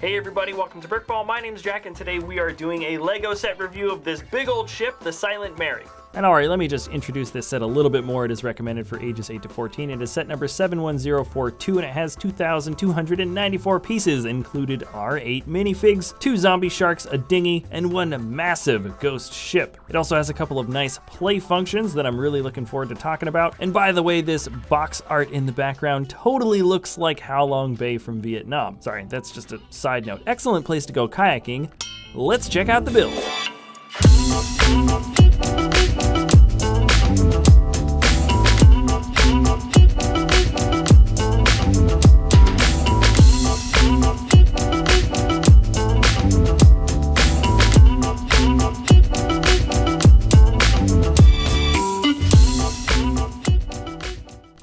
Hey everybody, welcome to BrickVault. My name's Jack, and today we are doing a Lego set review of this big old ship, the Silent Mary. And alright, let me just introduce this set a little bit more. It is recommended for ages 8 to 14. It is set number 71042, and it has 2,294 pieces. Included are 8 minifigs, 2 zombie sharks, a dinghy, and 1 massive ghost ship. It also has a couple of nice play functions that I'm really looking forward to talking about. And by the way, this box art in the background totally looks like Halong Bay from Vietnam. Sorry, that's just a side note. Excellent place to go kayaking. Let's check out the build.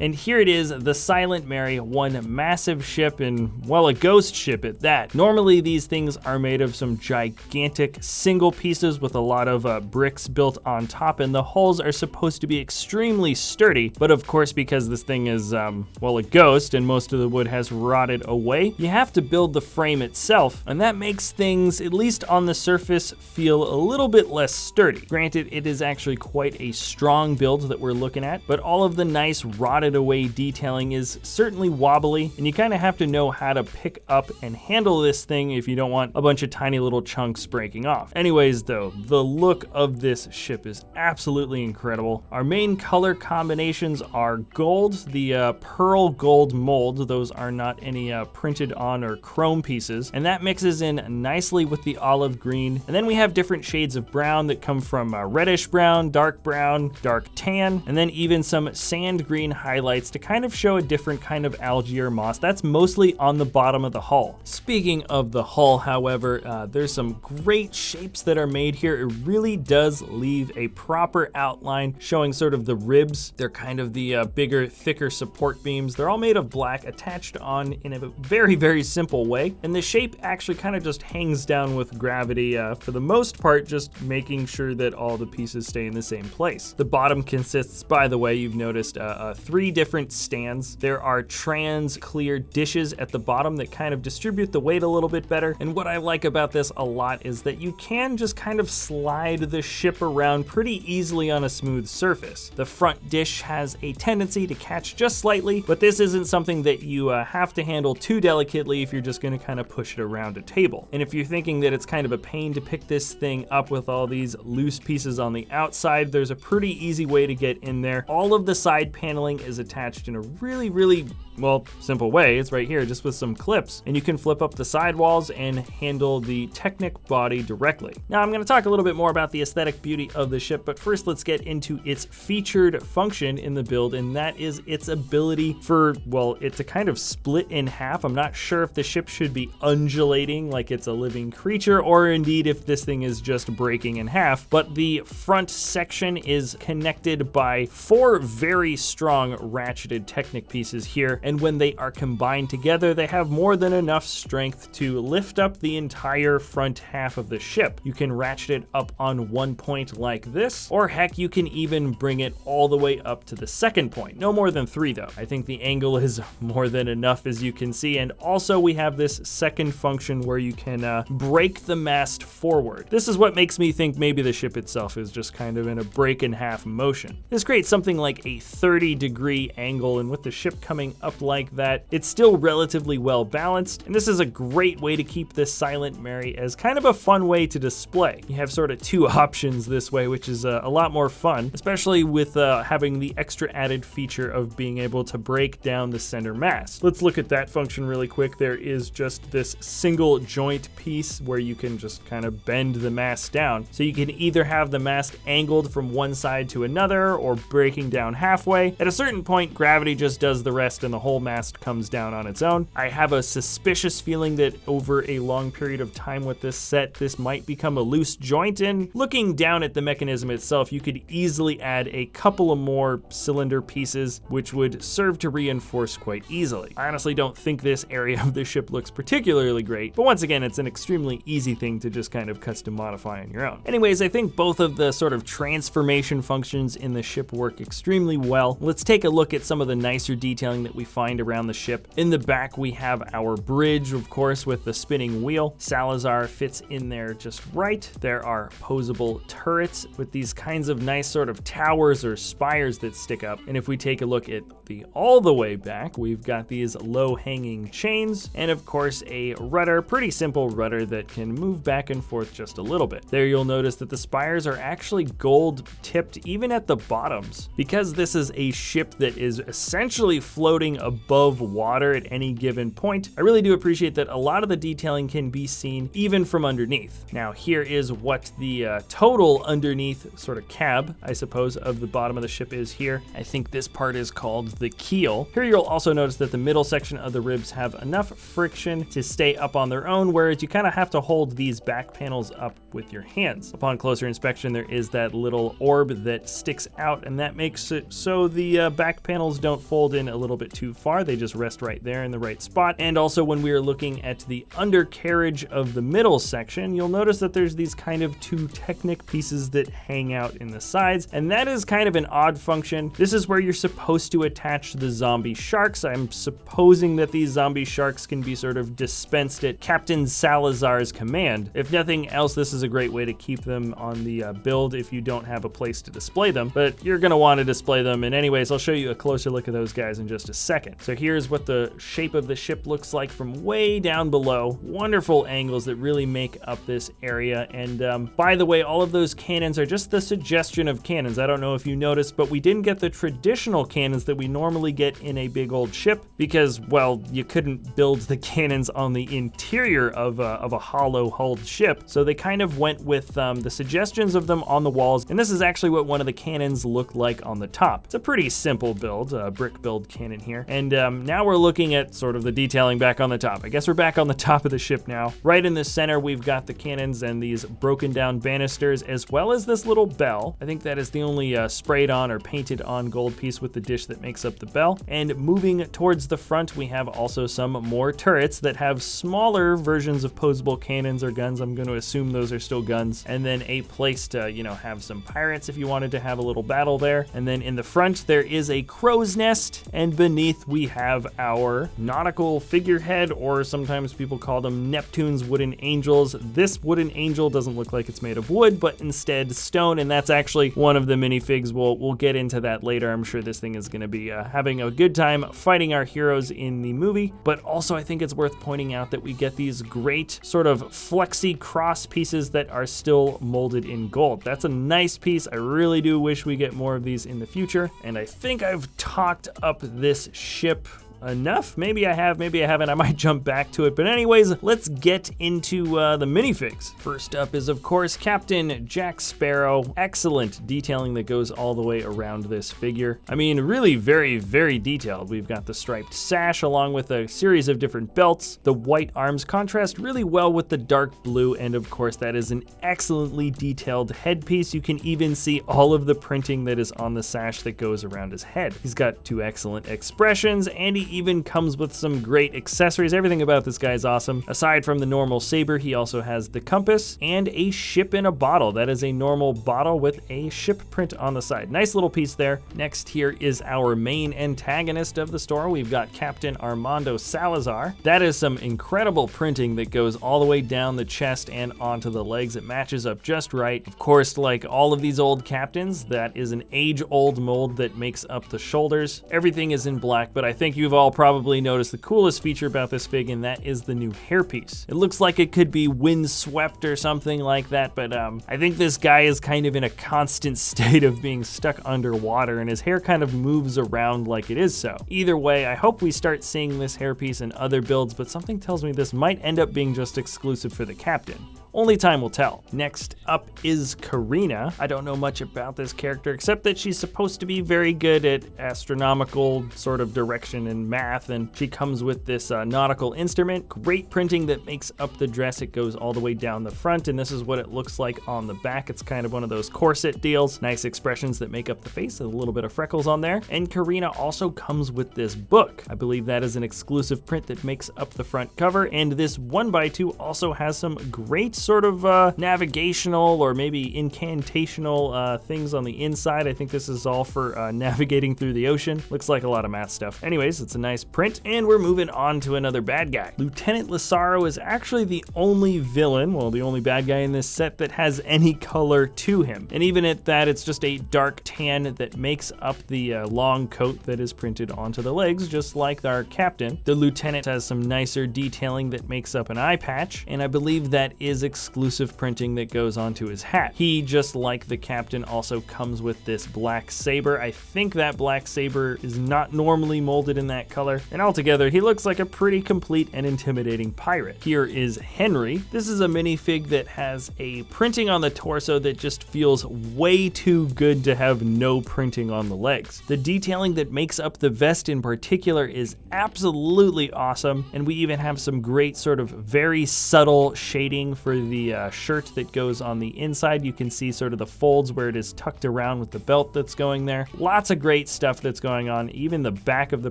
And here it is, the Silent Mary, one massive ship, and well, a ghost ship at that. Normally these things are made of some gigantic single pieces with a lot of bricks built on top, and the hulls are supposed to be extremely sturdy. But of course, because this thing is, well, a ghost and most of the wood has rotted away, you have to build the frame itself, and that makes things, at least on the surface, feel a little bit less sturdy. Granted, it is actually quite a strong build that we're looking at, but all of the nice rotted away detailing is certainly wobbly, and you kind of have to know how to pick up and handle this thing if you don't want a bunch of tiny little chunks breaking off. Anyways though, the look of this ship is absolutely incredible. Our main color combinations are gold, the pearl gold mold. Those are not any printed on or chrome pieces, and that mixes in nicely with the olive green. And then we have different shades of brown that come from reddish brown, dark tan, and then even some sand green highlights to kind of show a different kind of algae or moss. That's mostly on the bottom of the hull. Speaking of the hull, however, there's some great shapes that are made here. It really does leave a proper outline showing sort of the ribs. They're kind of the bigger, thicker support beams. They're all made of black, attached on in a very, very simple way. And the shape actually kind of just hangs down with gravity for the most part, just making sure that all the pieces stay in the same place. The bottom consists, by the way, you've noticed 3 different stands. There are trans clear dishes at the bottom that kind of distribute the weight a little bit better. And what I like about this a lot is that you can just kind of slide the ship around pretty easily on a smooth surface. The front dish has a tendency to catch just slightly, but this isn't something that you have to handle too delicately if you're just going to kind of push it around a table. And if you're thinking that it's kind of a pain to pick this thing up with all these loose pieces on the outside, there's a pretty easy way to get in there. All of the side paneling is attached in a really, well, simple way. It's right here, just with some clips, and you can flip up the sidewalls and handle the Technic body directly. Now I'm going to talk a little bit more about the aesthetic beauty of the ship, but first let's get into its featured function in the build, and that is its ability for, well, it to kind of split in half. I'm not sure if the ship should be undulating like it's a living creature, or indeed if this thing is just breaking in half, but the front section is connected by 4 very strong ratcheted Technic pieces here, and when they are combined together, they have more than enough strength to lift up the entire front half of the ship. You can ratchet it up on one point like this, or heck, you can even bring it all the way up to the second point. No more than 3 though. I think the angle is more than enough, as you can see, and also we have this second function where you can break the mast forward. This is what makes me think maybe the ship itself is just kind of in a break in half motion. This creates something like a 30-degree angle, and with the ship coming up like that, it's still relatively well balanced, and this is a great way to keep this Silent Mary as kind of a fun way to display. You have sort of 2 options this way, which is a lot more fun, especially with having the extra added feature of being able to break down the center mast. Let's look at that function really quick. There is just this single joint piece where you can just kind of bend the mast down. So you can either have the mast angled from one side to another or breaking down halfway. At a certain point, gravity just does the rest and the whole mast comes down on its own. I have a suspicious feeling that over a long period of time with this set, this might become a loose joint, and looking down at the mechanism itself, you could easily add a couple of more cylinder pieces, which would serve to reinforce quite easily. I honestly don't think this area of the ship looks particularly great, but once again, it's an extremely easy thing to just kind of custom modify on your own. Anyways, I think both of the sort of transformation functions in the ship work extremely well. Let's take a look at some of the nicer detailing that we find around the ship. In the back, we have our bridge, of course, with the spinning wheel. Salazar fits in there just right. There are posable turrets with these kinds of nice sort of towers or spires that stick up. And if we take a look at the all the way back, we've got these low-hanging chains, and of course a rudder, pretty simple rudder that can move back and forth just a little bit. There you'll notice that the spires are actually gold tipped even at the bottoms. Because this is a ship that is essentially floating above water at any given point, I really do appreciate that a lot of the detailing can be seen even from underneath. Now here is what the total underneath sort of cab, I suppose, of the bottom of the ship is here. I think this part is called the keel. Here you'll also notice that the middle section of the ribs have enough friction to stay up on their own, whereas you kind of have to hold these back panels up with your hands. Upon closer inspection, there is that little orb that sticks out, and that makes it so the back panels don't fold in a little bit too far. They just rest right there in the right spot. And also when we are looking at the undercarriage of the middle section, you'll notice that there's these kind of two Technic pieces that hang out in the sides, and that is kind of an odd function. This is where you're supposed to attach the zombie sharks. I'm supposing that these zombie sharks can be sort of dispensed at Captain Salazar's command. If nothing else, this is a great way to keep them on the build if you don't have a place to display them, but you're gonna want to display them. And anyways, I'll show you a closer look at those guys in just a second. So here's what the shape of the ship looks like from way down below. Wonderful angles that really make up this area. And by the way, all of those cannons are just the suggestion of cannons. I don't know if you noticed, but we didn't get the traditional cannons that we normally get in a big old ship because, well, you couldn't build the cannons on the interior of a hollow hulled ship. So they kind of went with the suggestions of them on the walls. And this is actually what one of the cannons looked like on the top. It's a pretty simple build, brick build cannon here. And now we're looking at sort of the detailing back on the top. I guess we're back on the top of the ship now. Right in the center, we've got the cannons and these broken down banisters, as well as this little bell. I think that is the only sprayed on or painted on gold piece with the dish that makes up the bell. And moving towards the front, we have also some more turrets that have smaller versions of posable cannons or guns. I'm going to assume those are still guns. And then a place to, have some pirates if you wanted to have a little battle there. And then in the front, there is a crow's nest, and beneath we have our nautical figurehead, or sometimes people call them Neptune's wooden angels. This wooden angel doesn't look like it's made of wood, but instead stone, and that's actually one of the minifigs. We'll get into that later. I'm sure this thing is going to be having a good time fighting our heroes in the movie. But also I think it's worth pointing out that we get these great sort of flexi cross pieces that are still molded in gold. That's a nice piece. I really do wish we get more of these in the future. And I think I've talked up this ship enough. Maybe I have, maybe I haven't. I might jump back to it. But anyways, let's get into the minifigs. First up is, of course, Captain Jack Sparrow. Excellent detailing that goes all the way around this figure. I mean, really very, very detailed. We've got the striped sash along with a series of different belts. The white arms contrast really well with the dark blue. And of course, that is an excellently detailed headpiece. You can even see all of the printing that is on the sash that goes around his head. He's got two excellent expressions, and he even comes with some great accessories. Everything about this guy is awesome. Aside from the normal saber, he also has the compass and a ship in a bottle. That is a normal bottle with a ship print on the side. Nice little piece there. Next here is our main antagonist of the store. We've got Captain Armando Salazar. That is some incredible printing that goes all the way down the chest and onto the legs. It matches up just right. Of course, like all of these old captains, that is an age-old mold that makes up the shoulders. Everything is in black, but I think you've all probably noticed the coolest feature about this fig, and that is the new hairpiece. It looks like it could be windswept or something like that, but I think this guy is kind of in a constant state of being stuck underwater, and his hair kind of moves around like it is so. Either way, I hope we start seeing this hairpiece in other builds, but something tells me this might end up being just exclusive for the captain. Only time will tell. Next up is Karina. I don't know much about this character except that she's supposed to be very good at astronomical sort of direction and math, and she comes with this nautical instrument. Great printing that makes up the dress. It goes all the way down the front, and this is what it looks like on the back. It's kind of one of those corset deals. Nice expressions that make up the face, a little bit of freckles on there. And Karina also comes with this book. I believe that is an exclusive print that makes up the front cover, and this 1x2 also has some great sort of navigational or maybe incantational things on the inside. I think this is all for navigating through the ocean. Looks like a lot of math stuff. Anyways, it's a nice print, and we're moving on to another bad guy. Lieutenant Lazaro is actually the only villain, well, the only bad guy in this set that has any color to him. And even at that, it's just a dark tan that makes up the long coat that is printed onto the legs, just like our captain. The lieutenant has some nicer detailing that makes up an eye patch, and I believe that is exclusive printing that goes onto his hat. He, just like the captain, also comes with this black saber. I think that black saber is not normally molded in that color, and altogether he looks like a pretty complete and intimidating pirate. Here is Henry. This is a minifig that has a printing on the torso that just feels way too good to have no printing on the legs. The detailing that makes up the vest in particular is absolutely awesome, and we even have some great sort of very subtle shading for the shirt that goes on the inside. You can see sort of the folds where it is tucked around with the belt that's going there. Lots of great stuff that's going on. Even the back of the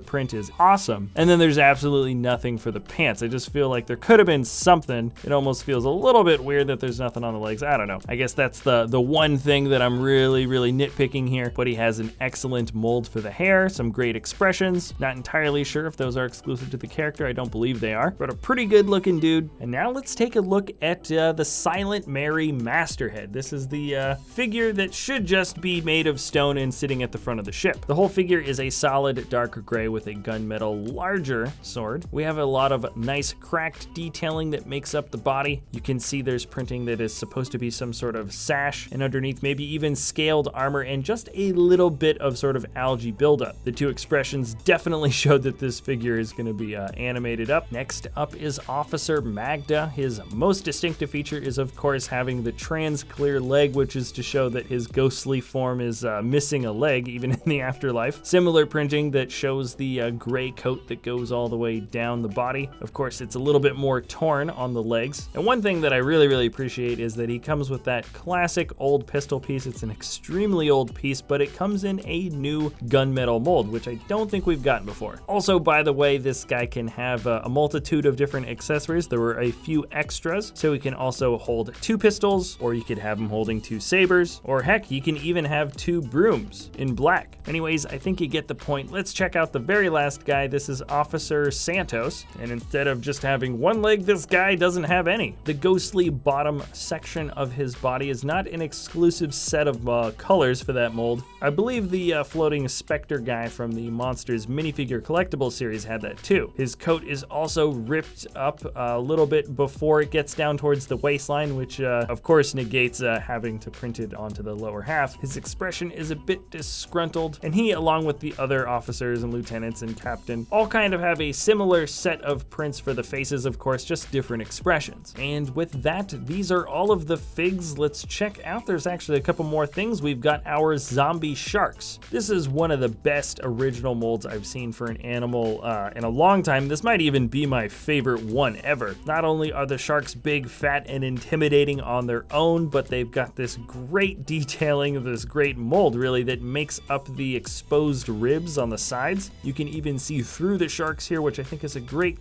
print is awesome. And then there's absolutely nothing for the pants. I just feel like there could have been something. It almost feels a little bit weird that there's nothing on the legs. I don't know. I guess that's the one thing that I'm really nitpicking here, but he has an excellent mold for the hair, some great expressions. Not entirely sure if those are exclusive to the character. I don't believe they are, but a pretty good looking dude. And now let's take a look at the Silent Mary Masterhead. This is the figure that should just be made of stone and sitting at the front of the ship. The whole figure is a solid dark gray with a gunmetal larger sword. We have a lot of nice cracked detailing that makes up the body. You can see there's printing that is supposed to be some sort of sash, and underneath maybe even scaled armor and just a little bit of sort of algae buildup. The two expressions definitely showed that this figure is going to be animated up. Next up is Officer Magda. His most distinctive feature is, of course, having the trans clear leg, which is to show that his ghostly form is missing a leg even in the afterlife. Similar printing that shows the gray coat that goes all the way down the body. Of course, it's a little bit more torn on the legs. And one thing that I really appreciate is that he comes with that classic old pistol piece. It's an extremely old piece, but it comes in a new gunmetal mold, which I don't think we've gotten before. Also, by the way, this guy can have a multitude of different accessories. There were a few extras, so he can also hold 2 pistols, or you could have him holding 2 sabers, or heck, you can even have 2 brooms in black. Anyways, I think you get the point. Let's check out the very last guy. This is Officer Santos, and instead of just having one leg, this guy doesn't have any. The ghostly bottom section of his body is not an exclusive set of colors for that mold. I believe the floating Spectre guy from the Monsters minifigure collectible series had that too. His coat is also ripped up a little bit before it gets down towards the waistline, which of course negates having to print it onto the lower half. His expression is a bit disgruntled, and he, along with the other officers and lieutenants and captain, all kind of have a similar set of prints for the faces, of course, just different expressions. And with that, these are all of the figs. Let's check out, there's actually a couple more things. We've got our zombie sharks. This is one of the best original molds I've seen for an animal in a long time. This might even be my favorite one ever. Not only are the sharks big, fat, and intimidating on their own, but they've got this great detailing, this great mold really, that makes up the exposed ribs on the sides. You can even see through the sharks here, which I think is a great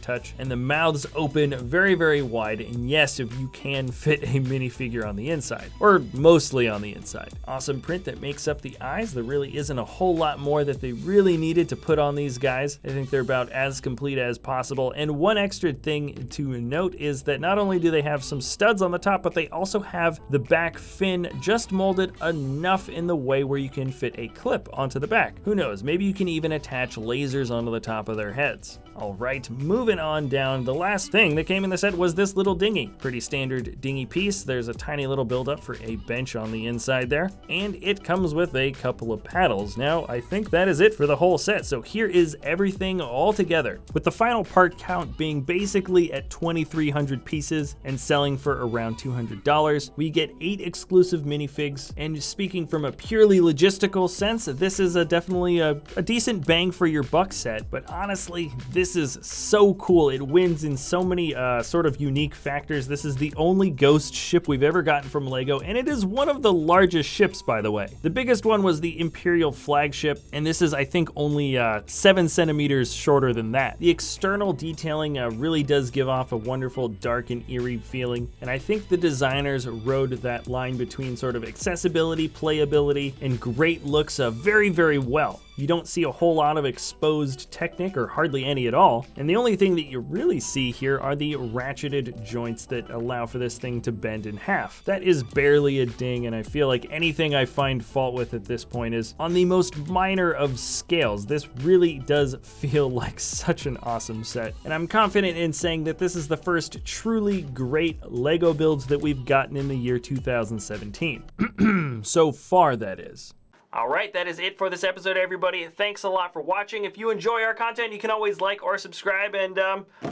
touch. And the mouths open very wide, and yes, if you can fit a minifigure on the inside, or mostly on the inside. Awesome print that makes up the eyes. There really isn't a whole lot more that they really needed to put on these guys. I think they're about as complete as possible. And one extra thing to note is that not only do they have some studs on the top, but they also have the back fin just molded enough in the way where you can fit a clip onto the back. Who knows, maybe you can even attach lasers onto the top of their heads. All right, moving on down. The last thing that came in the set was this little dinghy. Pretty standard dinghy piece. There's a tiny little buildup for a bench on the inside there, and it comes with a couple of paddles. Now, I think that is it for the whole set, so here is everything all together, with the final part count being basically at 2,300 pieces and selling for around $200. We get 8 exclusive minifigs, and speaking from a purely logistical sense, this is definitely a decent bang for your buck set, but honestly, this is so cool. It wins in so many sort of unique factors. This is the only ghost ship we've ever gotten from LEGO, and it is one of the largest ships, by the way. The biggest one was the Imperial flagship, and this is, I think, only 7 centimeters shorter than that. The external detailing really does give off a wonderful dark and eerie leave feeling. And I think the designers rode that line between sort of accessibility, playability, and great looks very, very well. You don't see a whole lot of exposed Technic, or hardly any at all, and the only thing that you really see here are the ratcheted joints that allow for this thing to bend in half. That is barely a ding, and I feel like anything I find fault with at this point is on the most minor of scales. This really does feel like such an awesome set, and I'm confident in saying that this is the first truly great LEGO builds that we've gotten in the year 2017. So far, that is. All right, that is it for this episode, everybody. Thanks a lot for watching. If you enjoy our content, you can always like or subscribe, and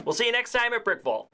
we'll see you next time at BrickVault.